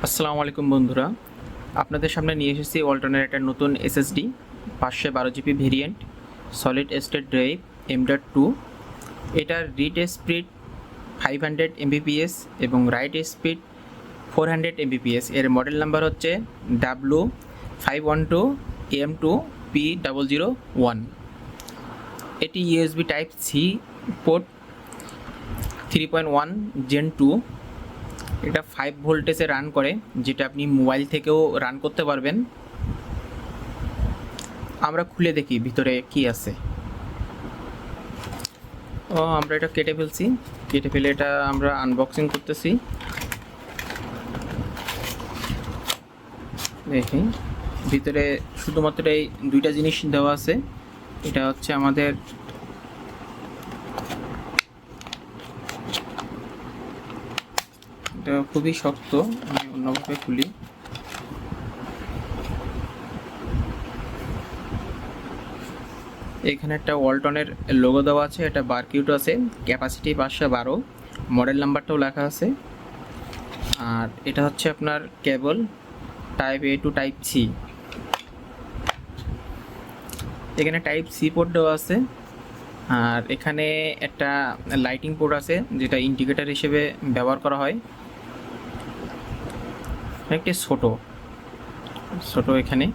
আসসালামু আলাইকুম বন্ধুরা, আপনাদের সামনে নিয়ে এসেছি ওয়ালটনের একটা নতুন SSD 512 GB variant solid state drive M.2। এটার রিড স্পিড 500 Mbps এবং রাইট স্পিড 400 Mbps। এর মডেল নাম্বার হচ্ছে W512AM2P001। এটি USB type C port 3.1 Gen 2। এটা 5 ভোল্টেজে রান করে, যেটা আপনি মোবাইল থেকেও রান করতে পারবেন। আমরা খুলে দেখি ভিতরে কি আছে। আমরা এটা কেটে ফেলে এটা আমরা আনবক্সিং করতেছি। দেখি ভিতরে শুধুমাত্র এই দুইটা জিনিস দেওয়া আছে। এটা হচ্ছে আমাদের এটা খুবই শক্ত, আমি অন্যভাবে খুলি। এখানে একটা ওয়ালটনের লোগো দেওয়া আছে, এটা বারকিউট আছে, ক্যাপাসিটি 512, মডেল নাম্বারটাও লেখা আছে। আর এটা হচ্ছে আপনার cable type A to type C. এখানে টাইপ সি পোর্ট দেওয়া আছে, আর এখানে একটা লাইটিং পোর্ট আছে যেটা ইন্ডিকেটর হিসেবে ব্যবহার করা হয়। একটি ছোট এখানে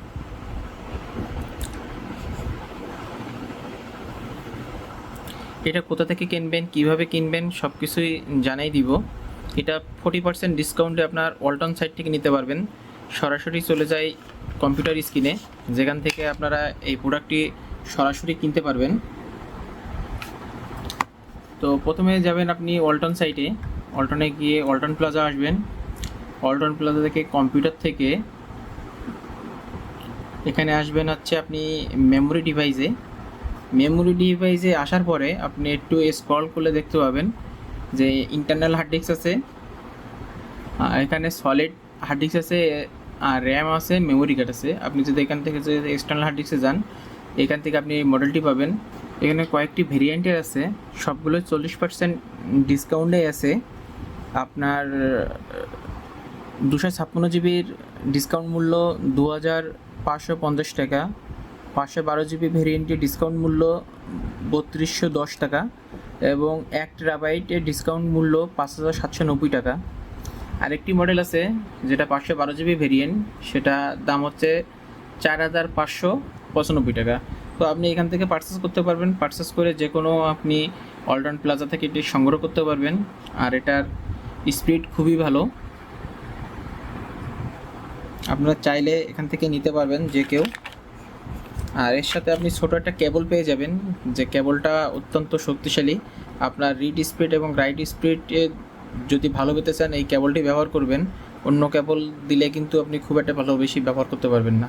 এটা কোথা থেকে কিনবেন, কিভাবে কিনবেন সব কিছুই জানাই দিব। এটা 40% ডিসকাউন্টে আপনার ওয়ালটন সাইট থেকে নিতে পারবেন। সরাসরি চলে যায় কম্পিউটার স্ক্রিনে, যেখান থেকে আপনারা এই প্রোডাক্টটি সরাসরি কিনতে পারবেন। তো প্রথমে যাবেন আপনি ওয়ালটন সাইটে, ওয়ালটনে গিয়ে ওয়ালটন প্লাজা আসবেন। ওয়ালটন প্লাজা থেকে কম্পিউটার থেকে এখানে আসবেন হচ্ছে আপনি মেমোরি ডিভাইসে আসার পরে আপনি একটু স্ক্রল করলে দেখতে পাবেন যে ইন্টারনাল হার্ড ডিস্ক আছে, এখানে সলিড হার্ড ডিস্ক আছে, আর র্যাম আছে, মেমোরি কার্ড আছে। আপনি যদি এখান থেকে যদি এক্সটার্নাল হার্ড ডিস্কে যান, এখান থেকে আপনি মডেলটি পাবেন। এখানে কয়েকটি ভেরিয়েন্টের আছে, সবগুলো 40% ডিসকাউন্টে আছে। আপনার 256 জিবির ডিসকাউন্ট মূল্য 2550 টাকা, 512 জিবি ভেরিয়েন্টের ডিসকাউন্ট মূল্য 3210 টাকা, এবং 1 টেরাবাইটের ডিসকাউন্ট মূল্য 5790 টাকা। আরেকটি মডেল আছে যেটা 512 জিবি ভেরিয়েন্ট, সেটা দাম হচ্ছে 4595 টাকা। তো আপনি এখান থেকে পারচেস করতে পারবেন, পারচেস করে যে কোনো আপনি ওয়ালটন প্লাজা থেকে এটি সংগ্রহ করতে পারবেন। আর এটার স্পিড খুবই ভালো, আপনারা চাইলে এখান থেকে নিতে পারবেন যে কেউ। আর এর সাথে আপনি ছোটো একটা কেবল পেয়ে যাবেন, যে কেবলটা অত্যন্ত শক্তিশালী। আপনার রিড স্পিড এবং রাইট স্পিডে যদি ভালো পেতে চান এই কেবলটি ব্যবহার করবেন। অন্য কেবল দিলে কিন্তু আপনি খুব একটা ভালো বেশি ব্যবহার করতে পারবেন না।